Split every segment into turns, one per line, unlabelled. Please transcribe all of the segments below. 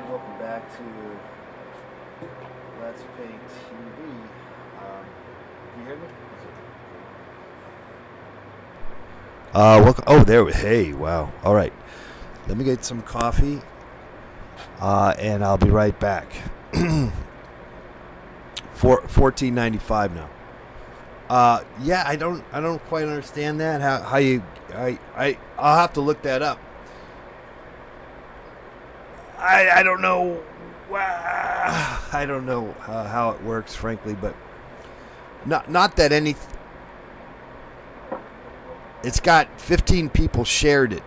Welcome back to Let's Pay TV. Can you hear me? Welcome. Oh, there. Hey, wow. All right. Let me get some coffee, and I'll be right back. $14.95 now. Yeah, I don't quite understand that. How you? I'll have to look that up. I don't know. I don't know how it works, frankly, but not that any. It's got 15 people shared it.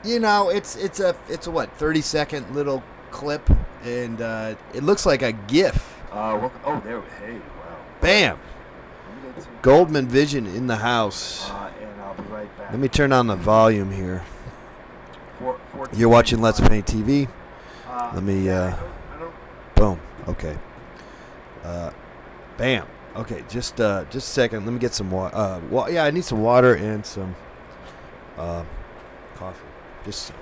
You know, it's a what 30-second little clip, and it looks like a GIF. Oh, there. Hey, wow. Bam. Goldman Vision in the house. And I'll be right back. Let me turn on the volume here. You're watching Let's Paint TV. Let me, boom. Okay. Bam. Okay, just a second. Let me get some water. Yeah, I need some water and some coffee. Just.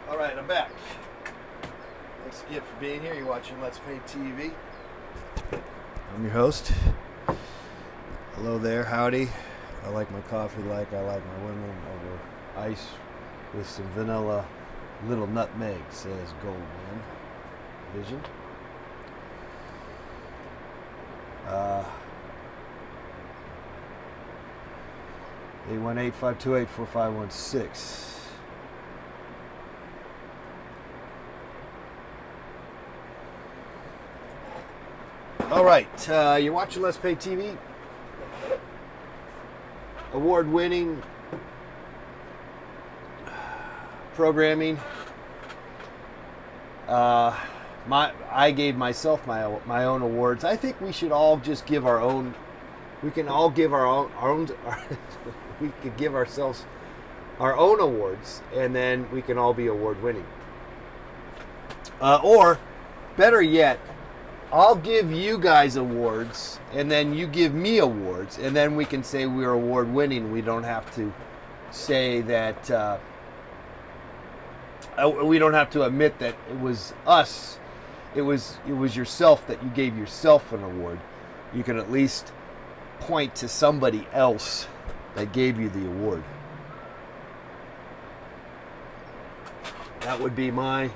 All right, I'm back. Thanks again for being here. You're watching Let's Paint TV. I'm your host. Hello there, howdy. I like my coffee like I like my women, over ice with some vanilla, little nutmeg, says Goldman Vision. 818-528-4516. All right, you're watching Let's Pay TV. Award-winning programming. I gave myself my own awards. I think we should all just give our own we can all give we could give ourselves our own awards, and then we can all be award winning. Or, better yet, I'll give you guys awards, and then you give me awards, and then we can say we're award winning. We don't have to say that. We don't have to admit that it was us. It was yourself that you gave yourself an award. You can at least point to somebody else that gave you the award. That would be my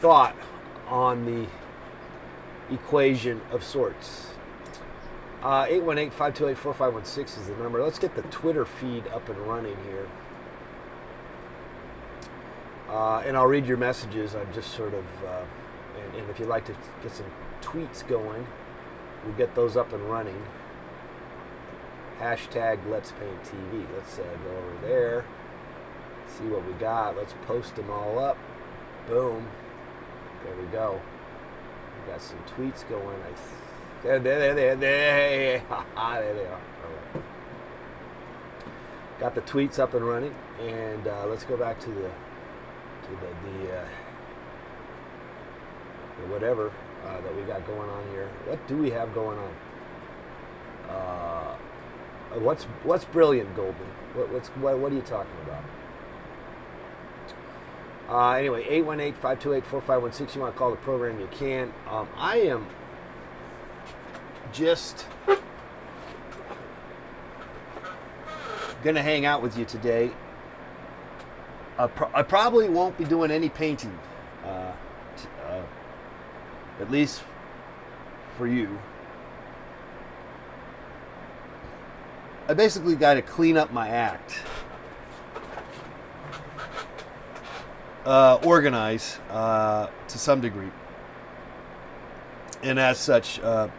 thought on the equation of sorts. 818-528-4516 is the number. Let's get the Twitter feed up and running here. And I'll read your messages. I'm just sort of, and if you'd like to get some tweets going, we'll get those up and running. Hashtag Let's Paint TV. Let's go over there, see what we got. Let's post them all up. Boom. There we go. We got some tweets going. There they are. All right. Got the tweets up and running, and let's go back to the whatever that we got going on here. What do we have going on? What's brilliant, Golden? What are you talking about? Anyway, 818-528-4516. You want to call the program, you can. I am just gonna hang out with you today. I probably won't be doing any painting, at least for you. I basically got to clean up my act, organize to some degree, and as such, we're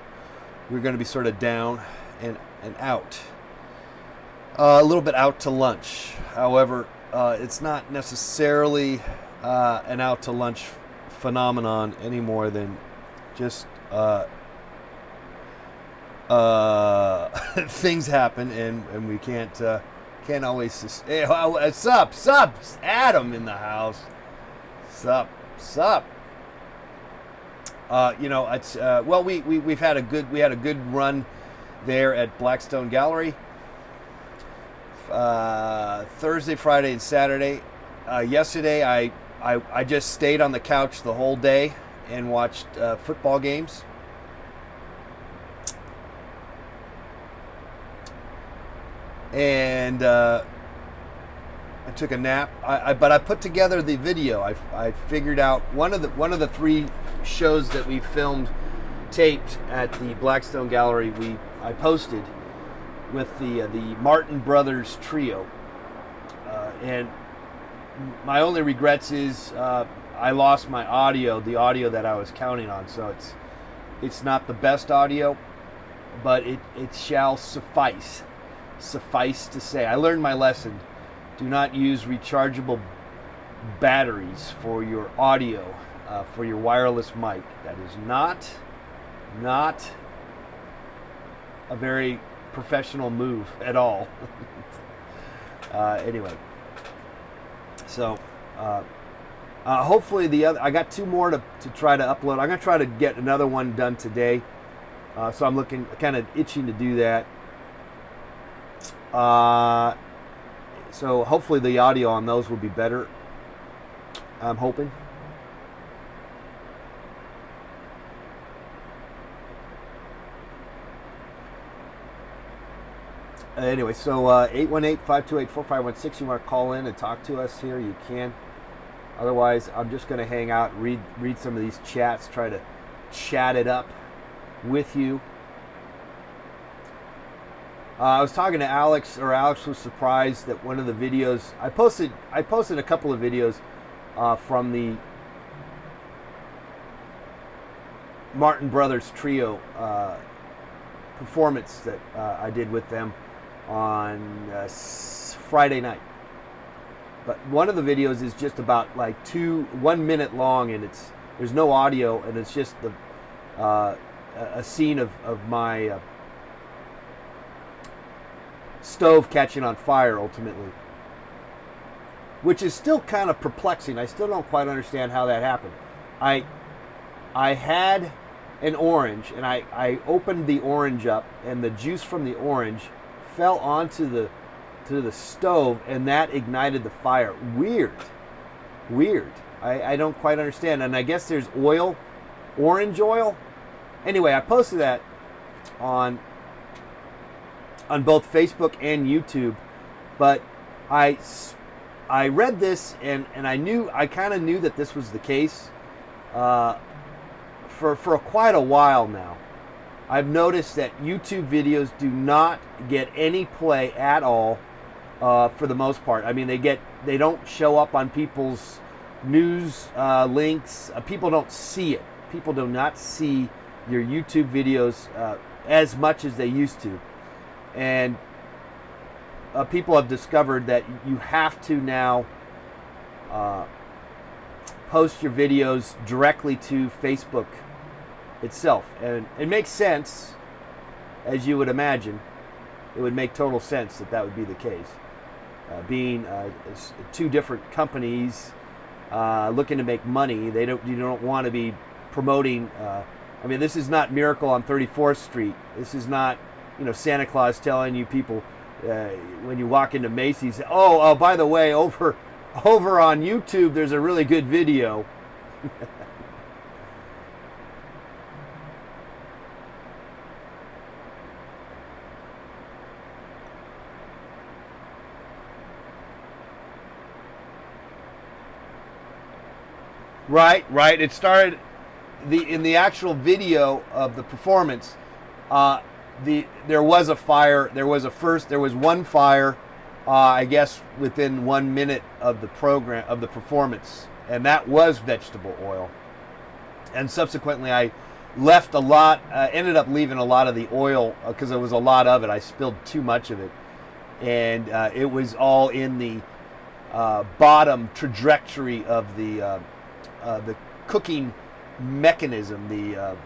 going to be sort of down and out, a little bit out to lunch. However, it's not necessarily an out to lunch phenomenon any more than just things happen, and we can't always. Hey, sup, Adam in the house. Sup. It's well, we had a good run there at Blackstone Gallery. Thursday, Friday, and Saturday. Yesterday, I just stayed on the couch the whole day and watched football games. And I took a nap. But I put together the video. I figured out one of the three shows that we filmed, taped at the Blackstone Gallery. I posted with the Martin Brothers trio, and my only regrets is I lost my audio, the audio that I was counting on. So it's not the best audio, but it shall suffice. Suffice to say, I learned my lesson. Do not use rechargeable batteries for your audio, for your wireless mic. That is not a very professional move at all. Anyway, so hopefully I got two more to try to upload. I'm going to try to get another one done today. So I'm looking, kind of itching to do that. So hopefully the audio on those will be better. I'm hoping. Anyway, so 818-528-4516. You want to call in and talk to us here, you can. Otherwise, I'm just going to hang out, read some of these chats, try to chat it up with you. I was talking to Alex, or Alex was surprised that one of the videos I posted a couple of videos from the Martin Brothers trio performance that I did with them on Friday night. But one of the videos is just about like 1 minute long, and there's no audio, and it's just a scene of my
stove catching on fire ultimately, which is still kind of perplexing. I still don't quite understand how that happened. I had an orange, and I opened the orange up, and the juice from the orange fell onto the stove, and that ignited the fire. Weird. I don't quite understand. And I guess there's oil, orange oil. Anyway, I posted that on both Facebook and YouTube, but I read this and I kind of knew that this was the case for quite a while now. I've noticed that YouTube videos do not get any play at all for the most part. I mean, they don't show up on people's news links. People don't see it. People do not see your YouTube videos as much as they used to. And people have discovered that you have to now post your videos directly to Facebook itself. And it makes sense, as you would imagine. It would make total sense that would be the case. Being two different companies looking to make money, you don't want to be promoting. I mean, this is not Miracle on 34th Street. This is not, Santa Claus telling you people when you walk into Macy's, oh, by the way, over on YouTube, there's a really good video. Right. It started in the actual video of the performance. There was a fire. There was one fire. I guess within 1 minute of the performance, and that was vegetable oil. And subsequently, I left a lot. Ended up leaving a lot of the oil because there was a lot of it. I spilled too much of it, and it was all in the bottom trajectory of the cooking mechanism, the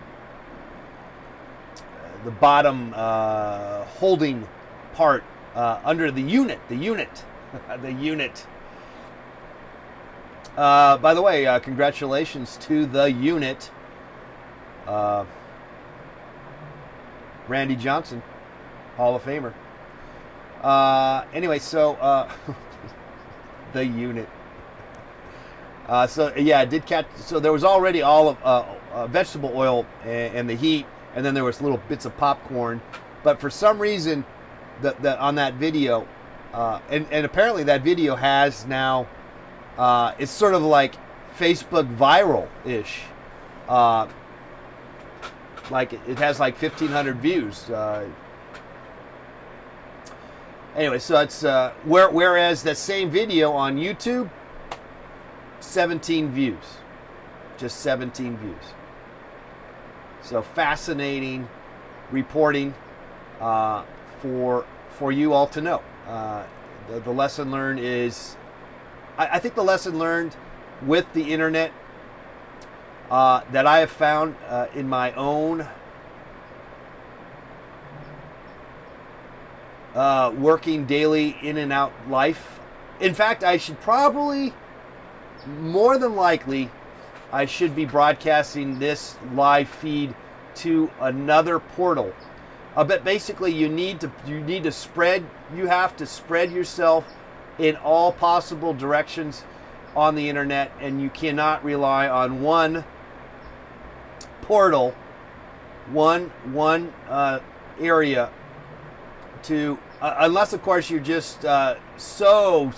bottom holding part under the unit. By the way, congratulations to the unit, Randy Johnson, Hall of Famer. Anyway, so the unit. So yeah, it did catch. So there was already all of vegetable oil and the heat, and then there was little bits of popcorn. But for some reason, that on that video, and apparently that video has now, it's sort of like Facebook viral-ish. Like it has like 1,500 views. Anyway, so it's whereas that same video on YouTube, 17 views, just 17 views. So fascinating reporting for you all to know. The lesson learned is, I think the lesson learned with the internet that I have found in my own working daily in and out life. In fact, I should probably, more than likely, I should be broadcasting this live feed to another portal. But basically, you have to spread yourself in all possible directions on the internet, and you cannot rely on one portal, one area to, unless of course you're just so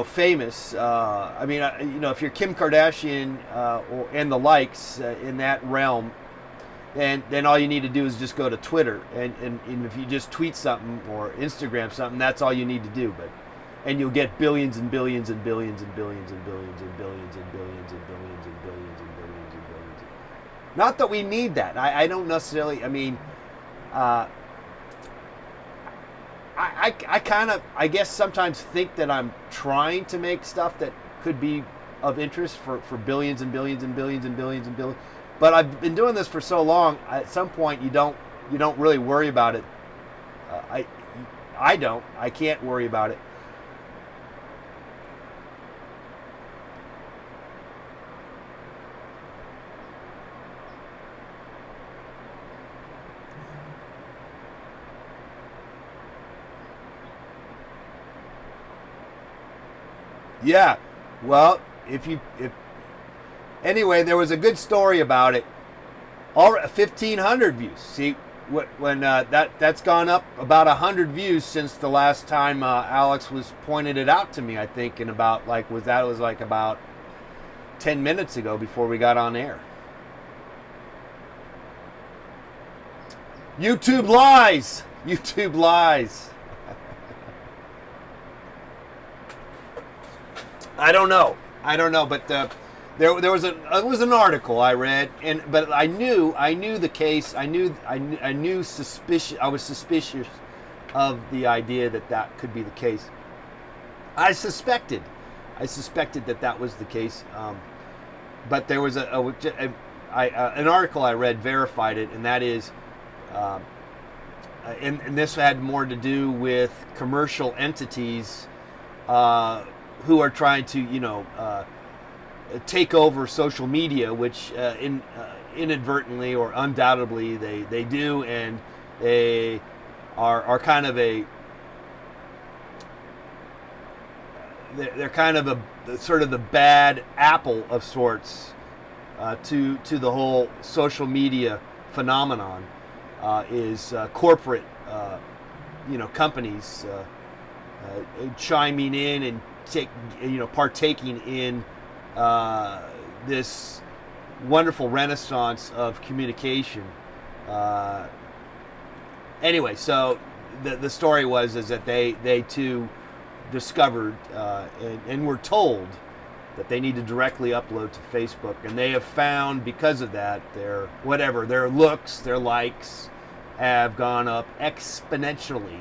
famous. I mean, if you're Kim Kardashian and the likes in that realm, then all you need to do is just go to Twitter, and if you just tweet something or Instagram something, that's all you need to do. And you'll get billions and billions and billions and billions and billions and billions and billions and billions and billions and billions and billions. Not that we need that. I don't necessarily. I mean, I kind of, I guess, sometimes think that I'm trying to make stuff that could be of interest for billions and billions and billions and billions and billions. But I've been doing this for so long, at some point you don't you don't really worry about it. I don't. I can't worry about it. Yeah, well, if anyway, there was a good story about it. All 1,500 views. See, when that's gone up about 100 views since the last time Alex was pointed it out to me. I think in about was like about 10 minutes ago before we got on air. YouTube lies. YouTube lies. I don't know, but there was an article I read, but I knew the case. I knew suspicious. I was suspicious of the idea that could be the case. I suspected that was the case, but there was an article I read verified it, and that is, and this had more to do with commercial entities. Who are trying to, take over social media, which inadvertently or undoubtedly they do, and they are kind of they're kind of a sort of the bad apple of sorts to the whole social media phenomenon is corporate companies chiming in and partaking in this wonderful renaissance of communication. Anyway, so the story is that they too discovered and were told that they need to directly upload to Facebook, and they have found because of that their looks, their likes have gone up exponentially.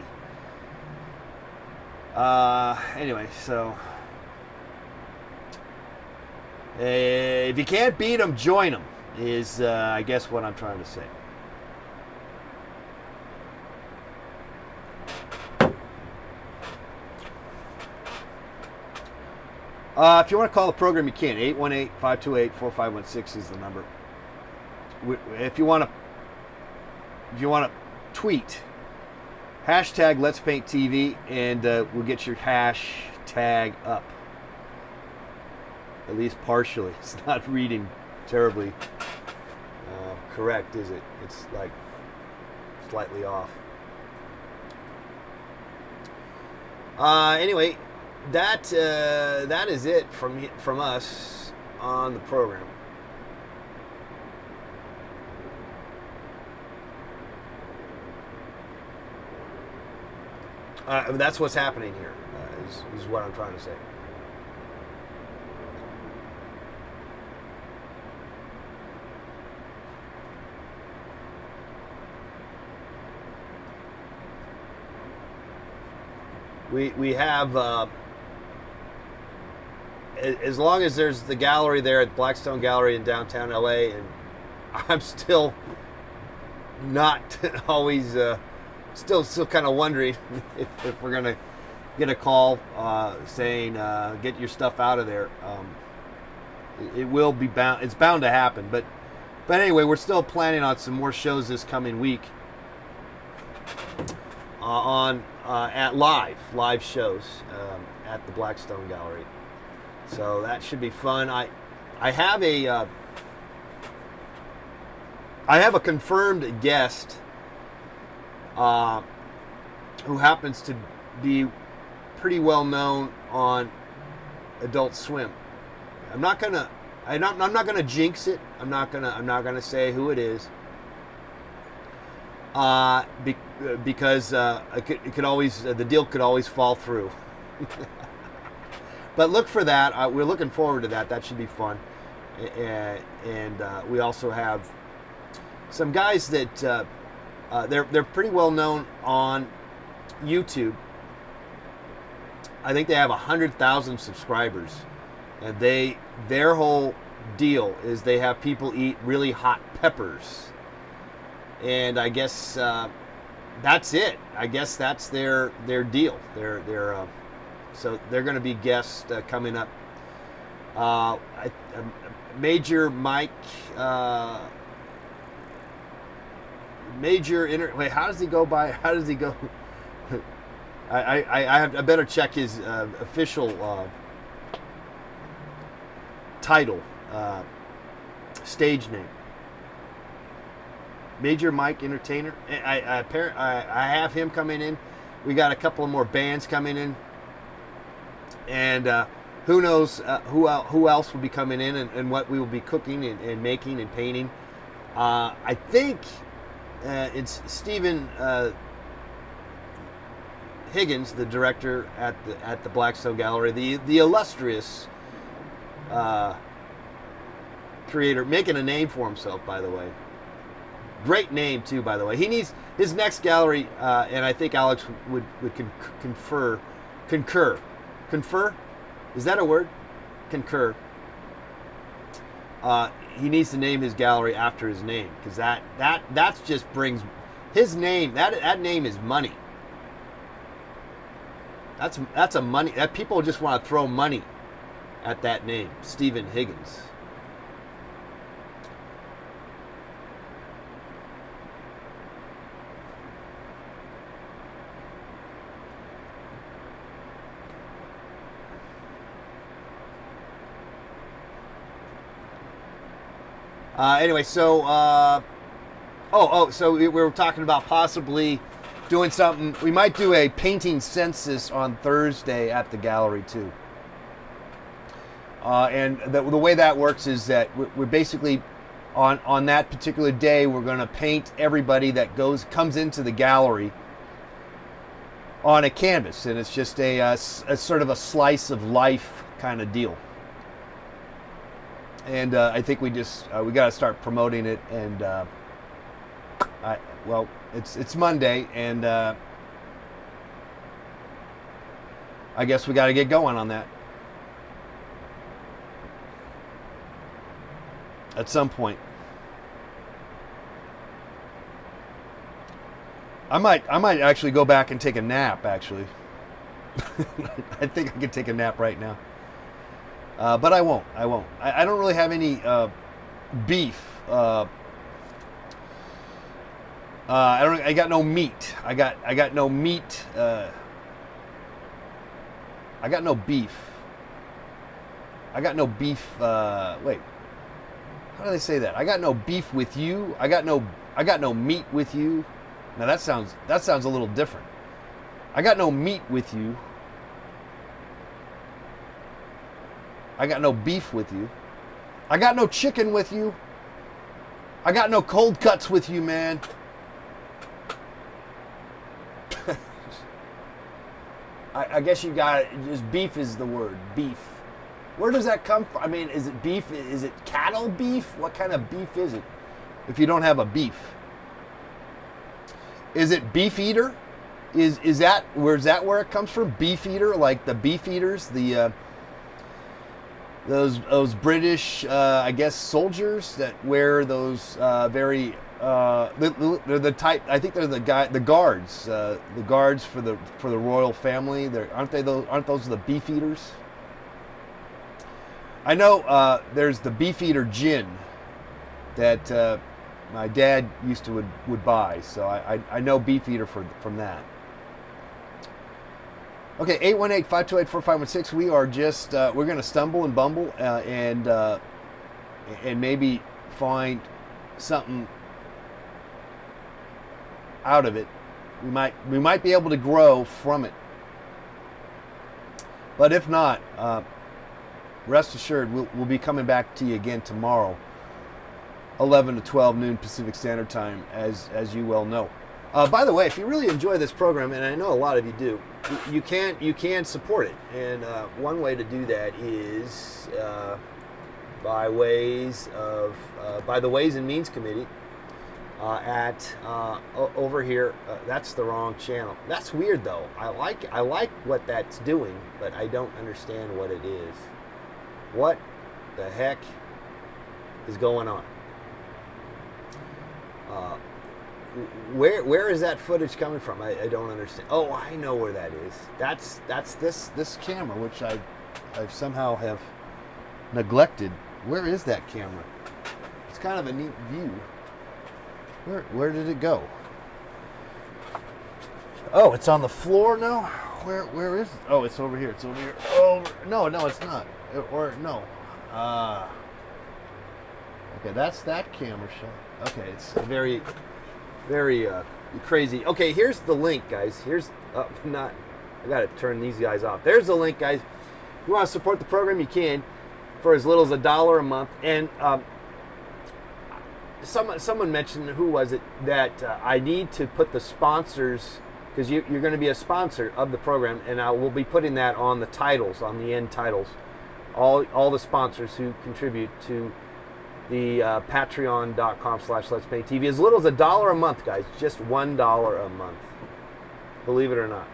Anyway, so if you can't beat them, join them is I guess what I'm trying to say. If you want to call the program, you can. 818-528-4516 is the number. If you want to tweet, hashtag Let's Paint TV, and we'll get your hashtag up. At least partially. It's not reading terribly correct, is it? It's like slightly off. Anyway, that is it from us on the program. That's what's happening here, is what I'm trying to say. We have, as long as there's the gallery there at Blackstone Gallery in downtown LA, and I'm still not always... Still kind of wondering if we're gonna get a call saying get your stuff out of there. It will be bound. It's bound to happen. But anyway, we're still planning on some more shows this coming week at live shows at the Blackstone Gallery. So that should be fun. I have a confirmed guest. Who happens to be pretty well known on Adult Swim. I'm not gonna jinx it. I'm not gonna say who it is. Because it could always the deal could always fall through. But look for that. We're looking forward to that. That should be fun. And we also have some guys that. They're pretty well known on YouTube. I think they have 100,000 subscribers, and their whole deal is they have people eat really hot peppers, and I guess that's it. I guess that's their deal. So they're going to be guests coming up. Major Mike. Wait, how does he go by? How does he go? I better check his official title, stage name. Major Mike Entertainer. I have him coming in. We got a couple of more bands coming in, and who knows who else will be coming in and what we will be cooking and making and painting. I think it's Stephen Higgins, the director at the Blackstone Gallery, the illustrious creator, making a name for himself, by the way. Great name too, by the way. He needs his next gallery, and I think Alex would concur. Is that a word? Concur. He needs to name his gallery after his name, because that just brings his name. That name is money. That's a money. That people just want to throw money at that name, Stephen Higgins. Anyway, so so we were talking about possibly doing something. We might do a painting census on Thursday at the gallery too. And the way that works is that we're basically on that particular day we're going to paint everybody that comes into the gallery on a canvas, and it's just a sort of a slice of life kind of deal. And I think we got to start promoting it. And it's Monday, and I guess we got to get going on that at some point. I might actually go back and take a nap. Actually, I think I could take a nap right now. But I won't. I don't really have any beef. I got no meat. I got no meat. I got no beef. I got no beef. Wait. How do they say that? I got no beef with you. I got no meat with you. Now that sounds a little different. I got no meat with you. I got no beef with you. I got no chicken with you. I got no cold cuts with you, man. I guess you got just beef is the word. Beef. Where does that come from? I mean, is it beef? Is it cattle beef? What kind of beef is it? If you don't have a beef. Is it beef eater? Is that where it comes from? Beef eater, like the beef eaters, those British, I guess, soldiers that wear those very they're the type. I think they're the guards for the royal family. Aren't those the beef eaters? I know there's the beef eater gin that my dad used to would buy, so I know beef eater from that. Okay, 818-528-4516. We are just we're going to stumble and bumble and maybe find something out of it. We might be able to grow from it. But if not, rest assured we'll be coming back to you again tomorrow, 11 to 12 noon Pacific Standard Time, as you well know. By the way, if you really enjoy this program, and I know a lot of you do, you can support it, and one way to do that is by the Ways and Means Committee over here. That's the wrong channel. That's weird though. I like what that's doing, but I don't understand what it is. What the heck is going on? where is that footage coming from? I don't understand. Oh, I know where that is. That's this camera, which I somehow have neglected. Where is that camera? It's kind of a neat view. Where did it go? Oh, it's on the floor now. Where is it? Oh, it's over here. It's over here. Oh no, it's not. No. Okay, that's that camera shot. Okay, it's very crazy. Okay, here's the link, guys. Here's I gotta turn these guys off. There's the link, guys. If you want to support the program, you can for as little as $1 a month. And someone mentioned, who was it, that I need to put the sponsors, because you're going to be a sponsor of the program, and I will be putting that on the titles, on the end titles. All the sponsors who contribute to the patreon.com/Let's Paint TV, as little as $1 a month, guys. Just $1 a month. Believe it or not.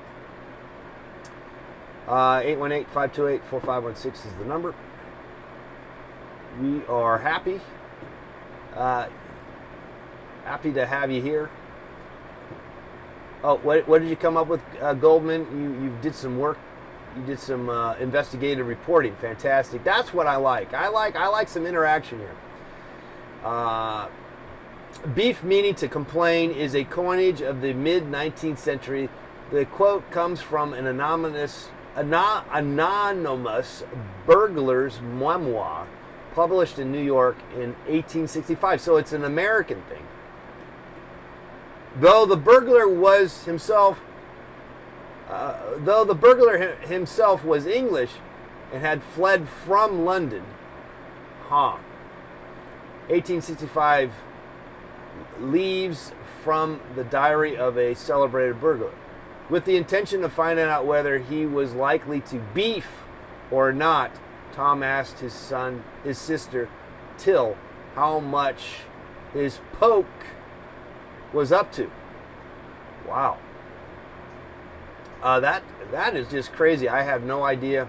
818-528-4516 is the number. We are happy to have you here. Oh, what did you come up with, Goldman? You did some work. You did some investigative reporting. Fantastic. That's what I like. I like some interaction here. Beef meaning to complain is a coinage of the mid-19th century. The quote comes from an anonymous burglar's memoir published in New York in 1865. So it's an American thing. Though the burglar himself was English and had fled from London. 1865 leaves from the diary of a celebrated burglar. With the intention of finding out whether he was likely to beef or not, Tom asked his sister, Till, how much his poke was up to. Wow. That is just crazy. I have no idea.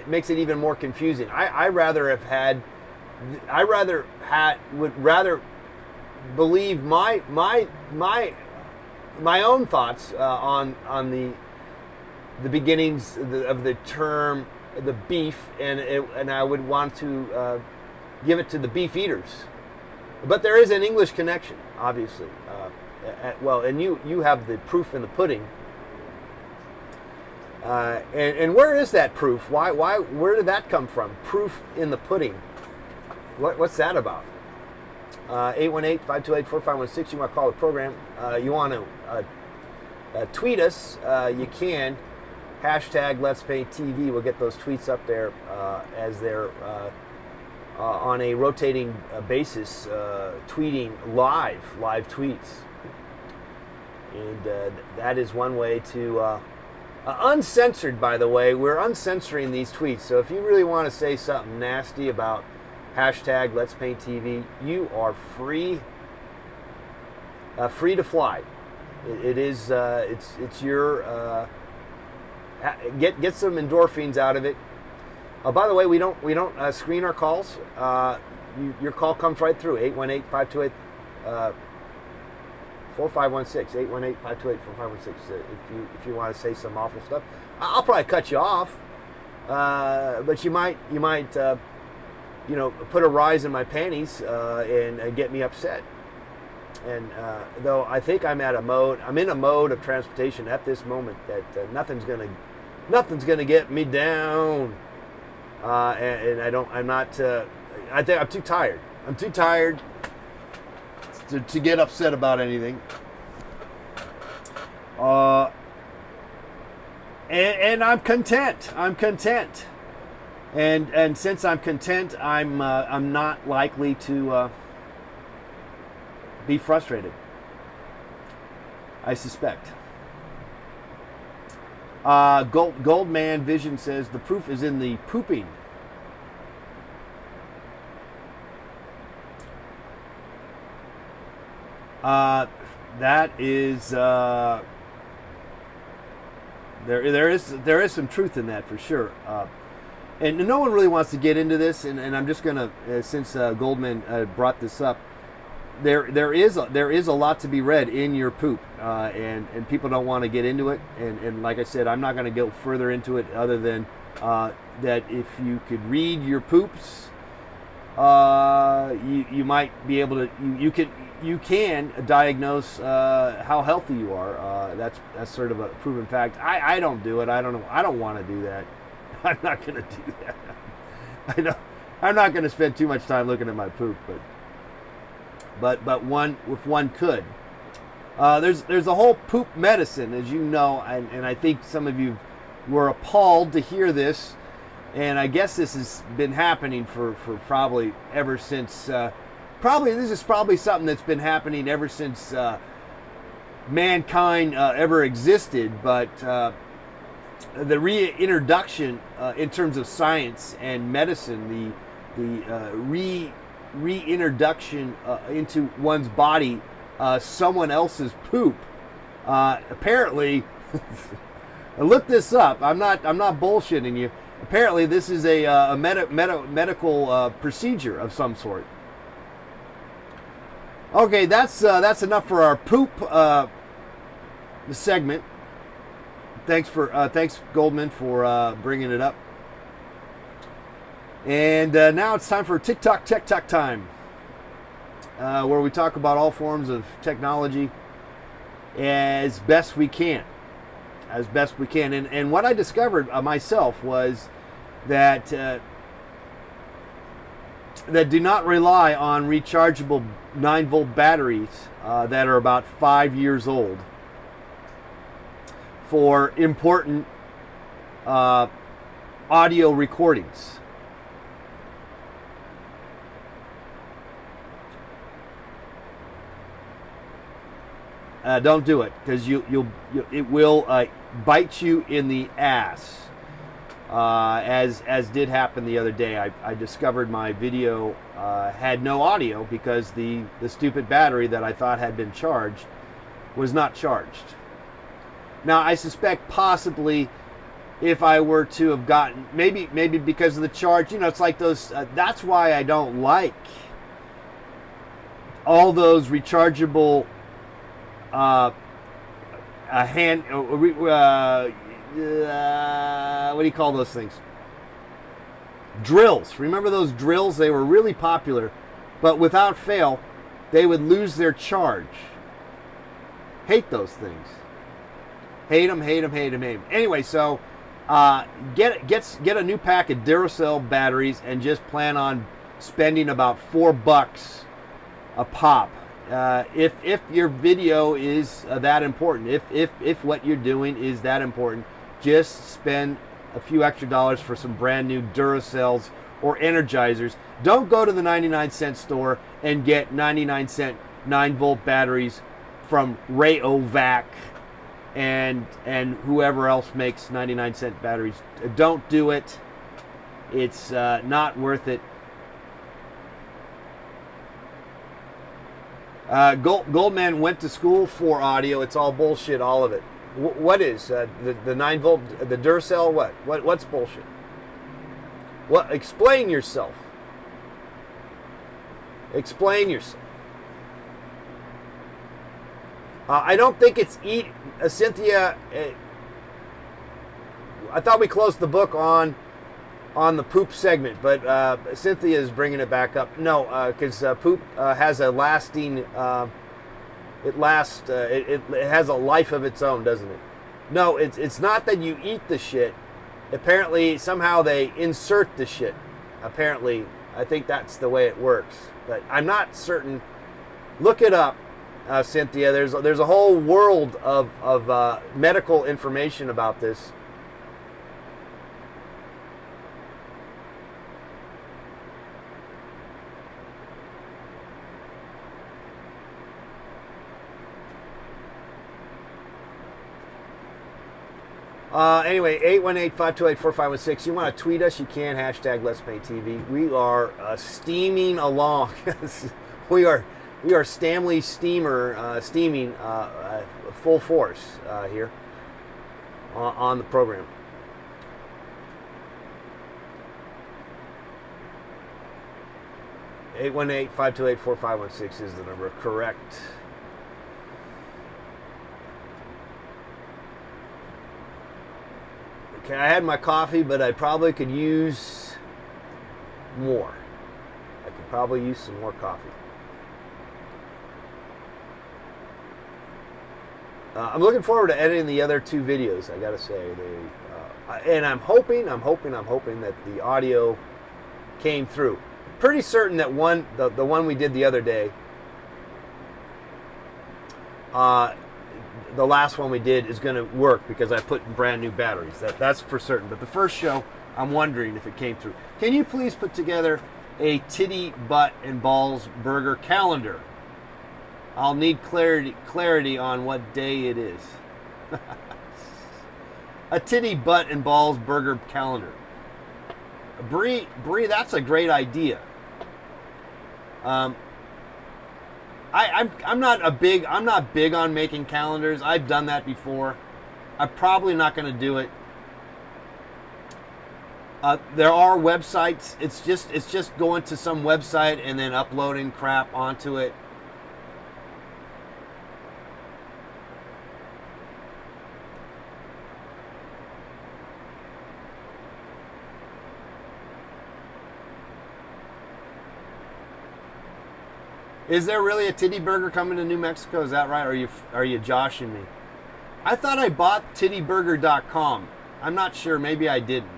Makes it even more confusing. Would rather believe my own thoughts on the beginnings of the term, the beef, and I would want to give it to the beef eaters. But there is an English connection, obviously. And you have the proof in the pudding. And where is that proof? Where did that come from? Proof in the pudding. What's that about? 818-528-4516. You want to call the program. You want to tweet us. You can. Hashtag Let's Paint TV. We'll get those tweets up there as they're on a rotating basis, tweeting live tweets. And that is one way to... uncensored, by the way. We're uncensoring these tweets. So if you really want to say something nasty about hashtag Let's Paint TV, you are free to fly. It's your... Get some endorphins out of it. By the way, we don't screen our calls. Your call comes right through. 818-528 4516. 818-528-4516. If you want to say some awful stuff, I'll probably cut you off. But you might put a rise in my panties and get me upset. And though I think I'm in a mode of transportation at this moment that nothing's gonna get me down. And I'm not. I think I'm too tired. I'm too tired to get upset about anything. And I'm content. And since I'm content, I'm not likely to be frustrated. I suspect. Goldman Vision says the proof is in the pooping. That is there is some truth in that for sure. And no one really wants to get into this, and I'm just gonna since Goldman brought this up. there is a lot to be read in your poop, and people don't want to get into it. And like I said, I'm not going to go further into it other than that if you could read your poops, you might be able to you can diagnose how healthy you are. That's sort of a proven fact. I don't do it. I don't want to do that. I'm not going to do that. I'm not going to spend too much time looking at my poop, but if one could. There's a whole poop medicine, as you know, and I think some of you were appalled to hear this, and I guess this has been happening for probably ever since. This is probably something that's been happening ever since mankind ever existed, but the reintroduction in terms of science and medicine, the reintroduction into one's body someone else's poop. Apparently, I looked this up. I'm not bullshitting you. Apparently, this is a medical procedure of some sort. Okay, that's enough for our poop segment. Thanks Goldman for bringing it up. And now it's time for TikTok Tech Talk time, where we talk about all forms of technology as best we can. And what I discovered myself was that do not rely on rechargeable 9-volt batteries that are about 5 years old for important audio recordings. Don't do it, because it will bite you in the ass, as did happen the other day. I discovered my video had no audio because the stupid battery that I thought had been charged was not charged. Now, I suspect possibly if I were to have gotten, maybe because of the charge, it's like those, that's why I don't like all those rechargeable what do you call those things? Drills. Remember those drills? They were really popular, but without fail, they would lose their charge. Hate those things. Hate them. Anyway, so get a new pack of Duracell batteries and just plan on spending about $4 a pop. If your video is that important, if what you're doing is that important, just spend a few extra dollars for some brand new Duracells or Energizers. Don't go to the 99-cent store and get 99-cent 9-volt batteries from Rayovac and whoever else makes 99-cent batteries. Don't do it. It's not worth it. Goldman went to school for audio. It's all bullshit, all of it. What is the 9-volt, the Duracell? What's bullshit? What? Explain yourself. Explain yourself. I don't think it's Cynthia. I thought we closed the book on the poop segment, but Cynthia is bringing it back up. No, because poop has a lasting. It lasts. It has a life of its own, doesn't it? No, it's not that you eat the shit. Apparently, somehow they insert the shit. Apparently, I think that's the way it works, but I'm not certain. Look it up, Cynthia. There's a whole world of medical information about this. Anyway, 818-528-4516. You want to tweet us? You can. Hashtag Let's Paint TV. We are steaming along. we are Stanley steaming full force here on the program. 818-528-4516 is the number. Correct. Okay, I had my coffee, but I probably could use more. I could probably use some more coffee. I'm looking forward to editing the other 2 videos. I gotta say, and I'm hoping that the audio came through. Pretty certain that the one we did the other day, the last one we did is going to work because I put in brand new batteries. That's for certain. But the first show, I'm wondering if it came through. Can you please put together a titty, butt, and balls burger calendar? I'll need clarity on what day it is. A titty, butt, and balls burger calendar. Bree, that's a great idea. I'm not big on making calendars. I've done that before. I'm probably not going to do it. There are websites. It's just going to some website and then uploading crap onto it. Is there really a titty burger coming to New Mexico? Is that right? Or are you joshing me? I thought I bought tittyburger.com. I'm not sure. Maybe I didn't.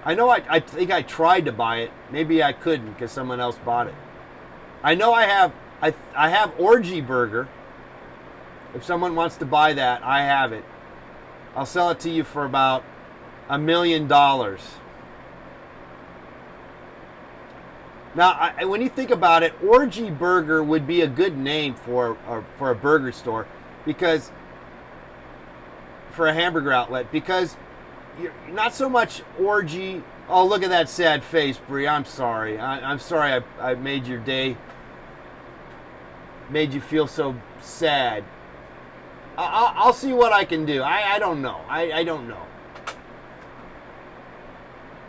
I know I think I tried to buy it. Maybe I couldn't because someone else bought it. I know I have Orgy Burger. If someone wants to buy that, I have it. I'll sell it to you for about $1 million. Now, when you think about it, Orgy Burger would be a good name for a burger store, because for a hamburger outlet, because you're not so much orgy. Oh, look at that sad face, Bree. I'm sorry. I'm sorry I made your day, made you feel so sad. I'll see what I can do. I don't know. I don't know.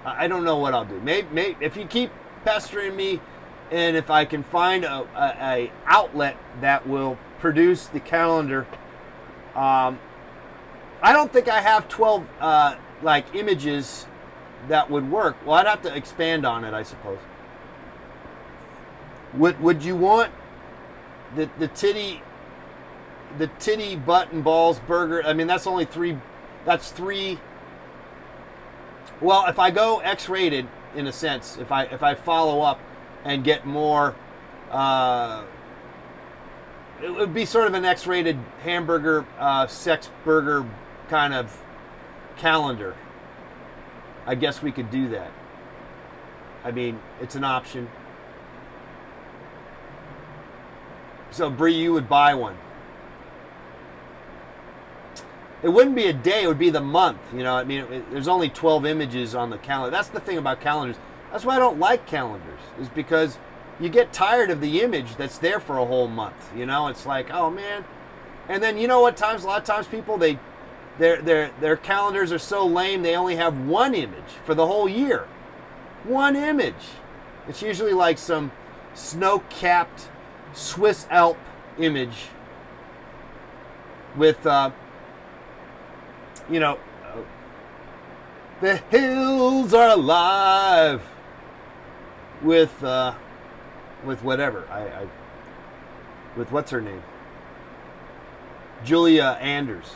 I don't know what I'll do. Maybe if you keep pestering me, and if I can find a outlet that will produce the calendar, I don't think I have 12 like images that would work. Well, I'd have to expand on it, I suppose. Would you want the titty butt and balls burger? I mean, that's only 3. That's 3. Well, if I go X-rated, in a sense, if I follow up and get more, it would be sort of an X-rated hamburger, sex burger kind of calendar. I guess we could do that. I mean, it's an option. So, Bree, you would buy one. It wouldn't be a day, it would be the month. You know, I mean, there's only 12 images on the calendar. That's the thing about calendars. That's why I don't like calendars, is because you get tired of the image that's there for a whole month. You know, it's like, oh man. And then, you know what, a lot of times people, their calendars are so lame, they only have one image for the whole year. One image. It's usually like some snow-capped Swiss Alp image with, you know, the hills are alive with whatever. With what's her name? Julie Anders.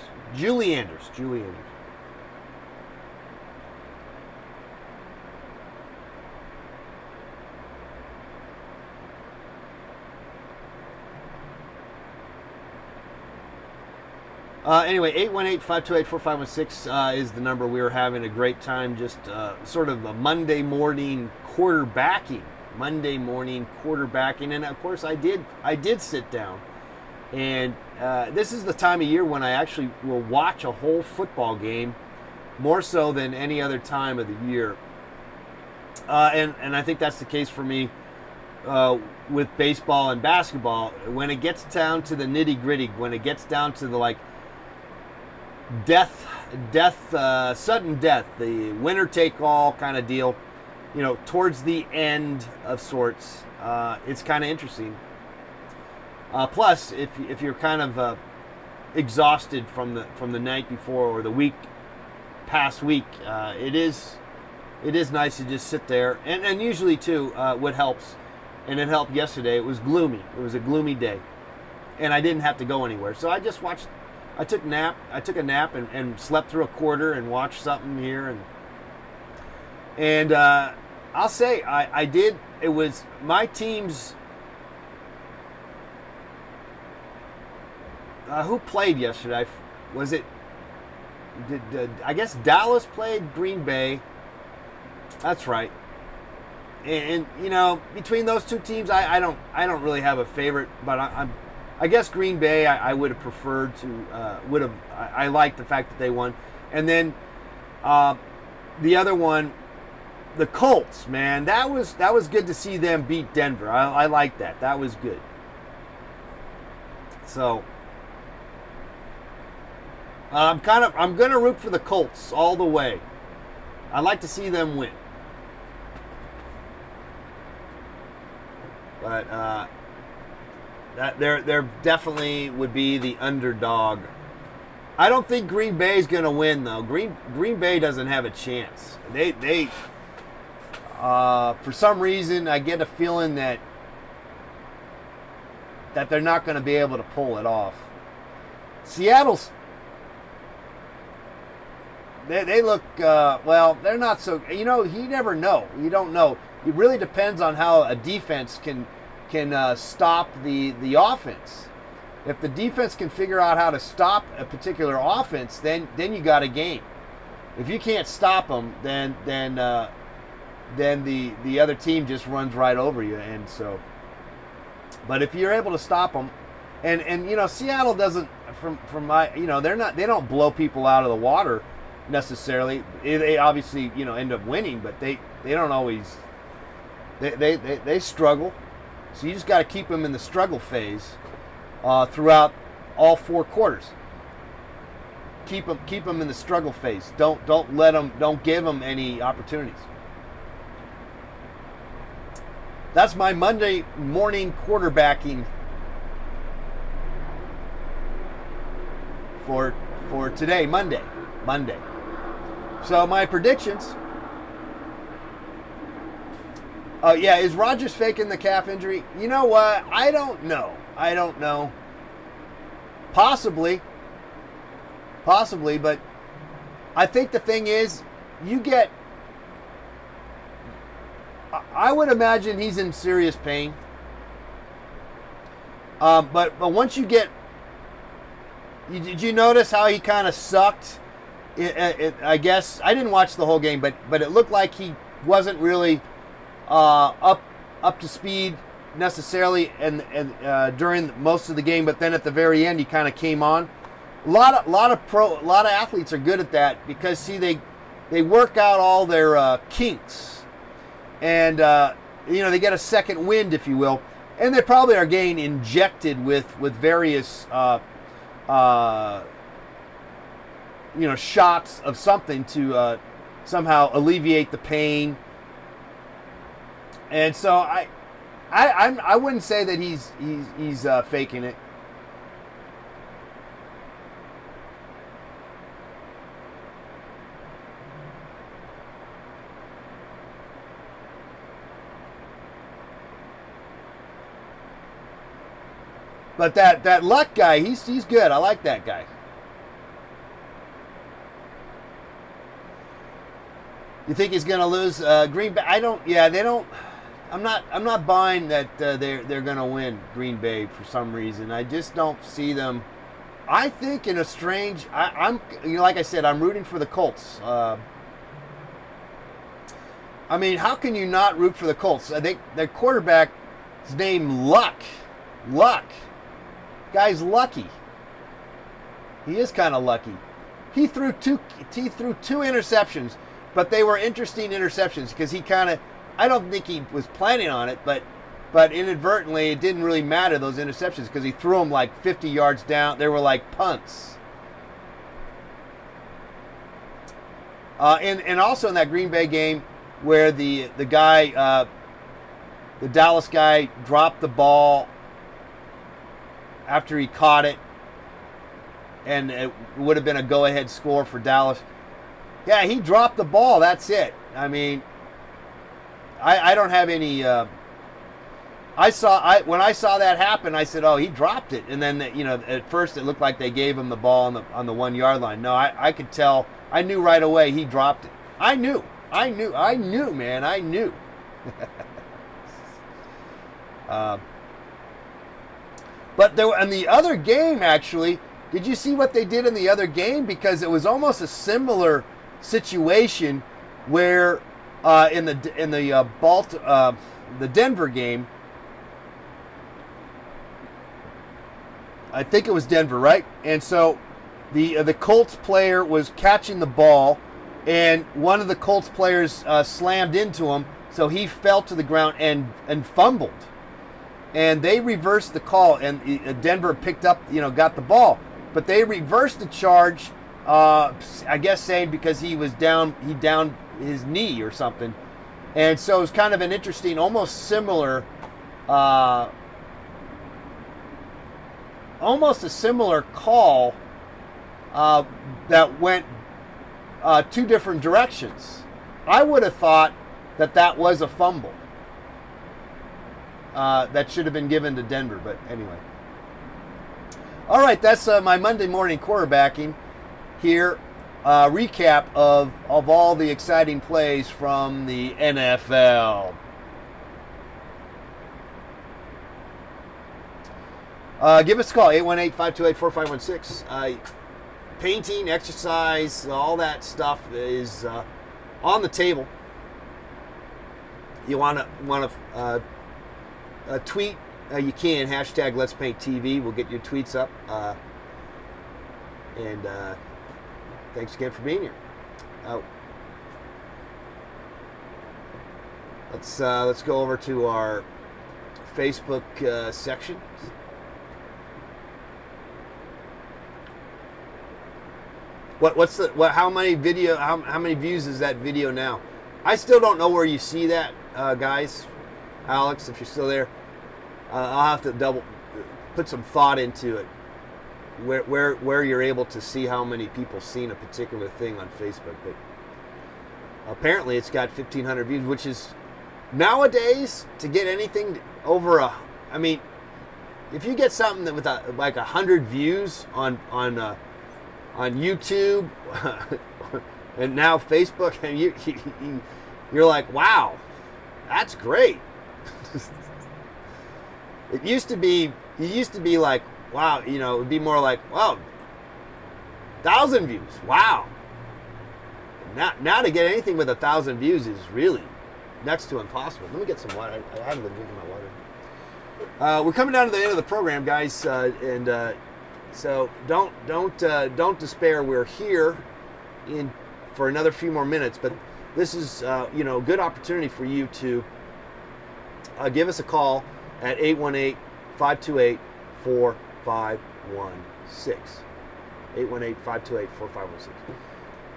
Anyway, 818-528-4516 is the number. We were having a great time, just sort of a Monday morning quarterbacking. And of course I did sit down. And this is the time of year when I actually will watch a whole football game, more so than any other time of the year. And I think that's the case for me with baseball and basketball. When it gets down to the nitty-gritty, when it gets down to the sudden death, the winner take all kind of deal, towards the end of sorts. It's kind of interesting. Plus, if you're kind of exhausted from the night before or the past week, it is nice to just sit there. And usually too, what helps, and it helped yesterday. It was gloomy. It was a gloomy day, and I didn't have to go anywhere. So I just watched. I took a nap and slept through a quarter and watched something here and I'll say I did. It was my team's. Who played yesterday? Was it? I guess Dallas played Green Bay. That's right. And between those two teams, I don't really have a favorite, but I guess Green Bay I would have preferred to I like the fact that they won. And then the other one, the Colts, man, that was good to see them beat Denver. I like that. That was good. So I'm going to root for the Colts all the way. I'd like to see them win. But that there definitely would be the underdog. I don't think Green Bay is going to win though. Green Bay doesn't have a chance. They for some reason I get a feeling that they're not going to be able to pull it off. Seattle's they look well. They're not so. You never know. You don't know. It really depends on how a defense can stop the offense. If the defense can figure out how to stop a particular offense, then you got a game. If you can't stop them, then the other team just runs right over you. And so, but if you're able to stop them, and Seattle doesn't from my they don't blow people out of the water necessarily. They obviously end up winning, but they don't always. They struggle. So you just got to keep them in the struggle phase throughout all four quarters. Keep them in the struggle phase. Don't give them any opportunities. That's my Monday morning quarterbacking for today, Monday. So my predictions. Oh, yeah, is Rodgers faking the calf injury? You know what? I don't know. Possibly, but I think the thing is, I would imagine he's in serious pain. But once you get, did you notice how he kind of sucked? I guess, I didn't watch the whole game, but it looked like he wasn't really up to speed necessarily and during most of the game, but then at the very end he kind of came on. A lot of athletes are good at that because see they work out all their kinks and they get a second wind, if you will, and they probably are getting injected with various shots of something to somehow alleviate the pain. And so I wouldn't say that he's faking it. But that Luck guy, he's good. I like that guy. You think he's going to lose Green Bay? I don't. Yeah, they don't. I'm not buying that they're going to win Green Bay for some reason. I just don't see them. I think in a strange. I'm like I said, I'm rooting for the Colts. I mean, how can you not root for the Colts? I think their quarterback is named Luck. Guy's lucky. He is kind of lucky. He threw two interceptions, but they were interesting interceptions because he kind of. I don't think he was planning on it, but inadvertently it didn't really matter, those interceptions, because he threw them like 50 yards down. They were like punts. And also in that Green Bay game, where the guy, the Dallas guy, dropped the ball after he caught it, and it would have been a go-ahead score for Dallas. Yeah, he dropped the ball. That's it. I mean, I don't have any. When I saw that happen, I said, "Oh, he dropped it." And then at first it looked like they gave him the ball on the 1 yard line. No, I could tell. I knew right away he dropped it. I knew, man. I knew. But there, in the other game, actually, did you see what they did in the other game? Because it was almost a similar situation where in the Denver game, I think it was Denver, right? And so the Colts player was catching the ball, and one of the Colts players slammed into him, so he fell to the ground and fumbled. And they reversed the call, and Denver picked up, got the ball. But they reversed the charge, I guess saying because he downed his knee or something. And so it was kind of an interesting, almost similar, almost a similar call that went two different directions. I would have thought that was a fumble. That should have been given to Denver, but anyway. All right, that's my Monday morning quarterbacking here. Recap of all the exciting plays from the NFL. Give us a call, 818-528-4516. Painting, exercise, all that stuff is on the table. You want to tweet, you can, hashtag Let's Paint TV. We'll get your tweets up. And thanks again for being here. Let's go over to our Facebook section. How many views is that video now? I still don't know where you see that, guys. Alex, if you're still there, I'll have to put some thought into it. Where you're able to see how many people seen a particular thing on Facebook, but apparently it's got 1,500 views, which is nowadays to get anything over I mean, if you get something that with like 100 views on YouTube and now Facebook, and you're like, wow, that's great. You used to be like, wow, it would be more like, wow, 1,000 views, wow. Now to get anything with 1,000 views is really next to impossible. Let me get some water. I haven't been drinking my water. We're coming down to the end of the program, guys, so don't despair. We're here for another few more minutes, but this is a good opportunity for you to give us a call at 818-528-4516. 818-528-4516.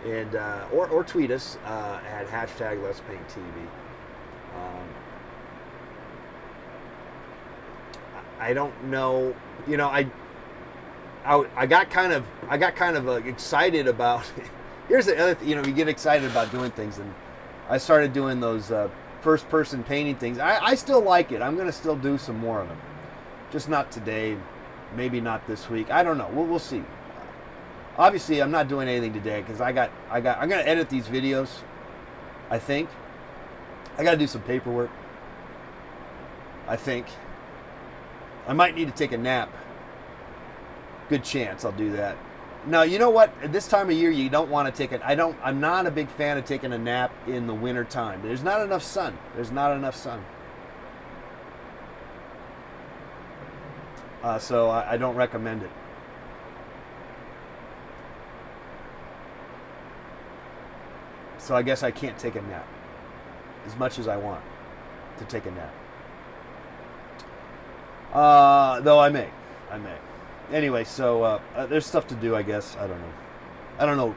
And or tweet us at hashtag Let's Paint TV. I don't know, I got kind of excited about. Here's the other thing, you get excited about doing things, and I started doing those first-person painting things. I still like it. I'm going to still do some more of them, just not today, maybe not this week. I don't know. We'll see. Obviously, I'm not doing anything today because I'm going to edit these videos. I think I got to do some paperwork. I think I might need to take a nap. Good chance I'll do that. Now, you know what? At this time of year, you don't want to take it. I'm not a big fan of taking a nap in the winter time. There's not enough sun. So I don't recommend it. So I guess I can't take a nap as much as I want to take a nap. Though I may. Anyway, so there's stuff to do, I guess. I don't know.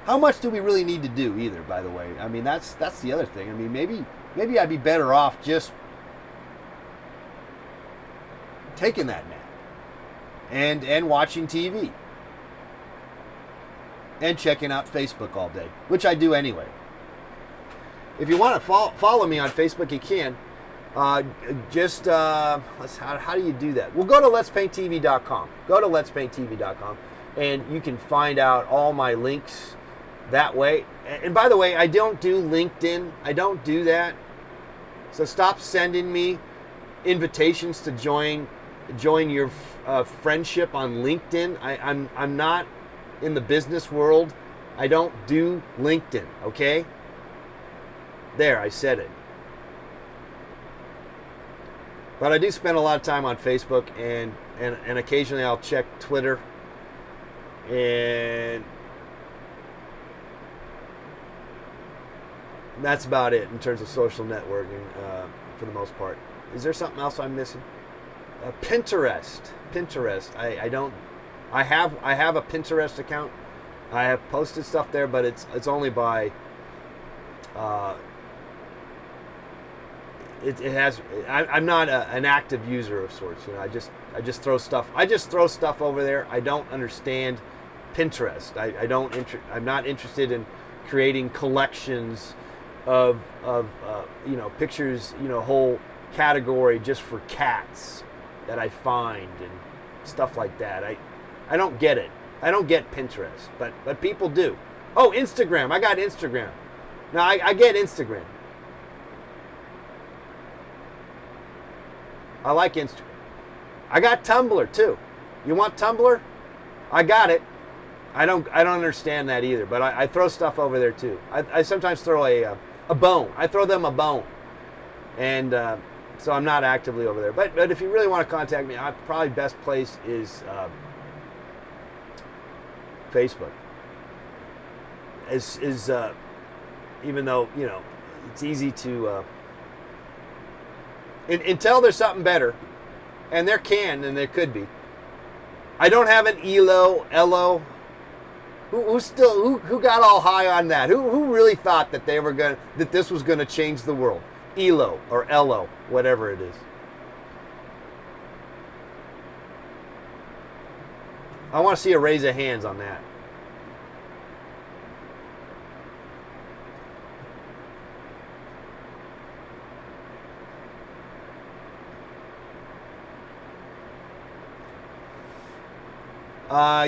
How much do we really need to do either, by the way? I mean, that's the other thing. I mean, maybe I'd be better off just taking that nap and watching TV and checking out Facebook all day, which I do anyway. If you want to follow me on Facebook, you can. How do you do that? Well, go to letspainttv.com. Go to letspainttv.com, and you can find out all my links that way. And by the way, I don't do LinkedIn. I don't do that. So stop sending me invitations to join your friendship on LinkedIn. I'm not in the business world. I don't do LinkedIn. Okay. There, I said it. But I do spend a lot of time on Facebook, and occasionally I'll check Twitter, and that's about it in terms of social networking for the most part. Is there something else I'm missing? Pinterest. I have a Pinterest account. I have posted stuff there, but it's only by I'm not an active user of sorts. You know, I just throw stuff over there. I don't understand Pinterest. I'm not interested in creating collections of pictures, whole category just for cats that I find and stuff like that. I don't get it. I don't get Pinterest, but people do. Oh, Instagram. I got Instagram. Now I get Instagram. I like Instagram. I got Tumblr too. You want Tumblr? I got it. I don't understand that either, but I throw stuff over there too. I sometimes throw a bone. I throw them a bone, and so I'm not actively over there. But if you really want to contact me, probably best place is Facebook. Even though it's easy to. Until there's something better, and there could be. I don't have an ELO. Who got all high on that? Who really thought that this was gonna change the world? ELO or ELO, whatever it is. I want to see a raise of hands on that.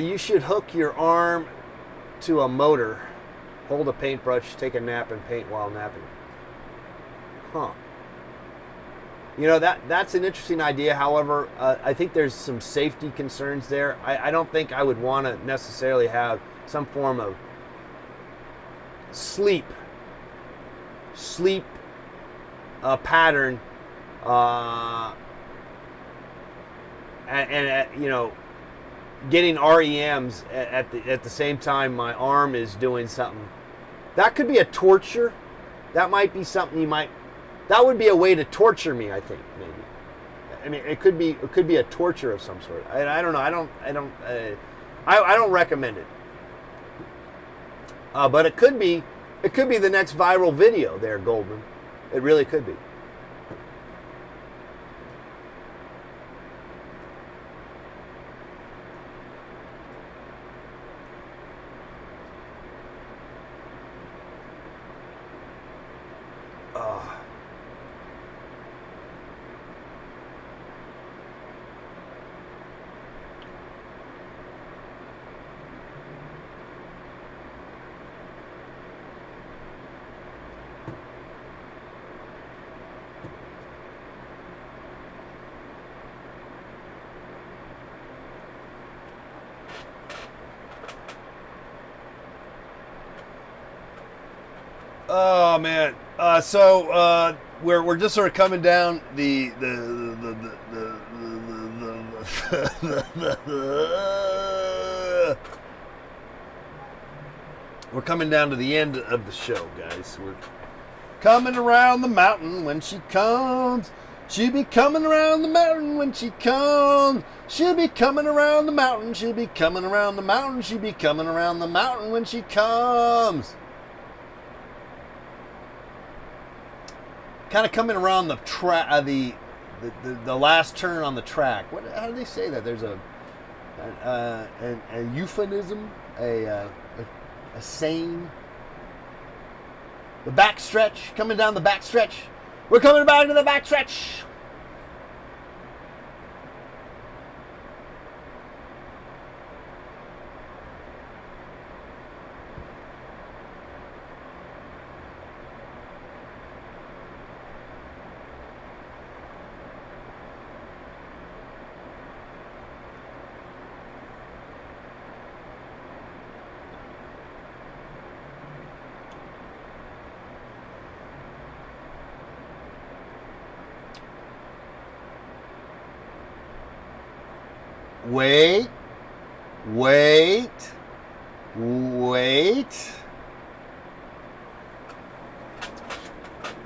You should hook your arm to a motor, hold a paintbrush, take a nap, and paint while napping. Huh. That's an interesting idea. However, I think there's some safety concerns there. I don't think I would want to necessarily have some form of sleep pattern, getting REMs at the same time my arm is doing something. That could be a torture. That might be something that would be a way to torture me, I think, maybe. I mean, it could be a torture of some sort. I don't know. I don't recommend it. But it could be the next viral video there, Goldman. It really could be. Oh man! So we're just sort of coming down we're coming down to the end of the show, guys. We're coming around the mountain when she comes. She'll be coming around the mountain when she comes. She'll be coming around the mountain. She'll be coming around the mountain. She'll be coming around the mountain when she comes. Kind of coming around the track, the last turn on the track. How do they say that? There's a euphemism, a saying. The backstretch, coming down the backstretch. We're coming back to the backstretch.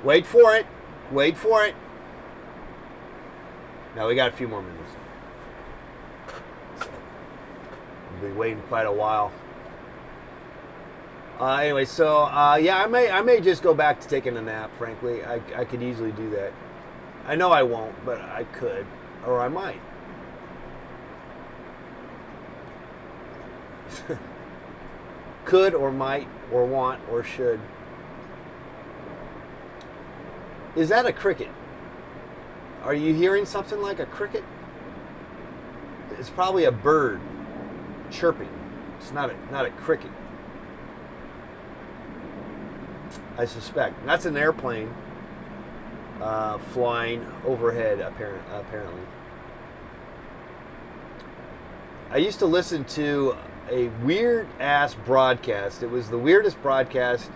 Wait for it. Wait for it. Now we got a few more minutes. We'll be waiting quite a while. Anyway, so yeah, I may just go back to taking a nap. Frankly, I could easily do that. I know I won't, but I could, or I might. Could or might or want or should. Is that a cricket? Are you hearing something like a cricket? It's probably a bird chirping. It's not a cricket. I suspect. That's an airplane flying overhead, apparently. I used to listen to a weird-ass broadcast. It was the weirdest broadcast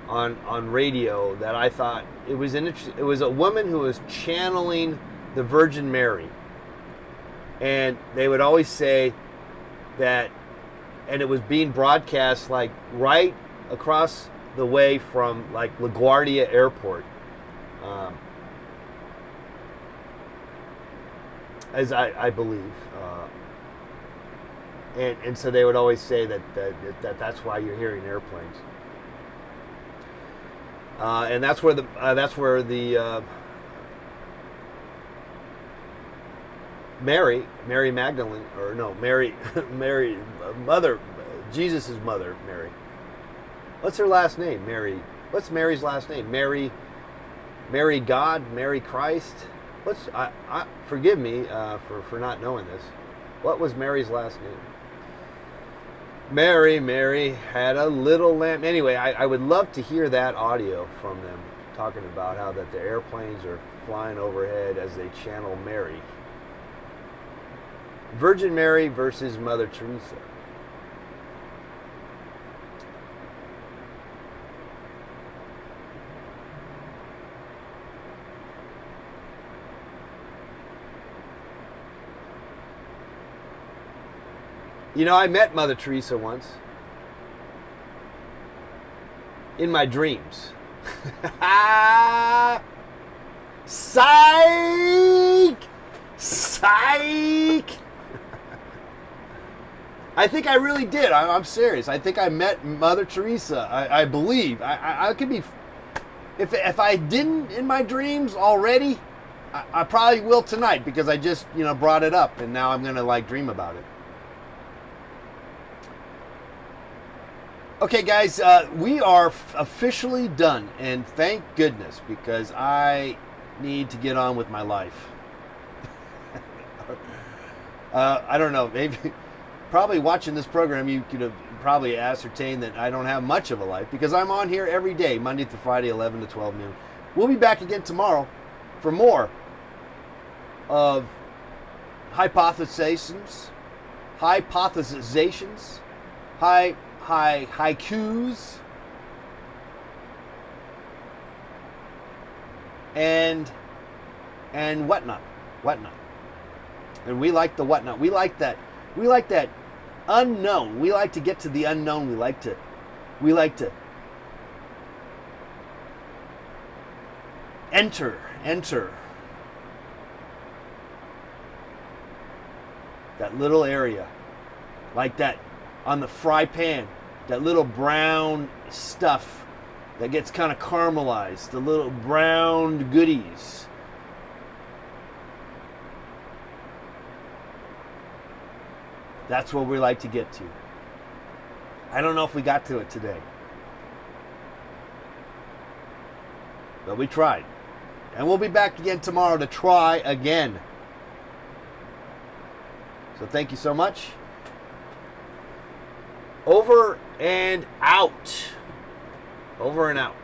on radio that I thought it was it was a woman who was channeling the Virgin Mary. And they would always say that, and it was being broadcast like right across the way from like LaGuardia Airport. As I believe. And so they would always say that's why you're hearing airplanes. And that's where the Mary Magdalene, or no, Mary mother, Jesus' mother, Mary. What's her last name? Mary. What's Mary's last name? Mary God, Mary Christ. Forgive me for not knowing this. What was Mary's last name? Mary had a little lamb. Anyway, I would love to hear that audio from them talking about how that the airplanes are flying overhead as they channel Mary. Virgin Mary versus Mother Teresa. You know, I met Mother Teresa once. In my dreams. Psych! Psych! I think I really did. I'm serious. I think I met Mother Teresa. I believe. I could be... If I didn't in my dreams already, I probably will tonight because I just, brought it up and now I'm going to, dream about it. Okay, guys, we are officially done, and thank goodness, because I need to get on with my life. I don't know, maybe, probably watching this program, you could have probably ascertained that I don't have much of a life, because I'm on here every day, Monday through Friday, 11 to 12 noon. We'll be back again tomorrow for more of hypothesizations, haikus, and whatnot. And we like the whatnot. We like that unknown. We like to get to the unknown. We like to enter That little area. Like that on the fry pan. That little brown stuff that gets kind of caramelized. The little brown goodies. That's what we like to get to. I don't know if we got to it today. But we tried. And we'll be back again tomorrow to try again. So thank you so much. Over and out. Over and out.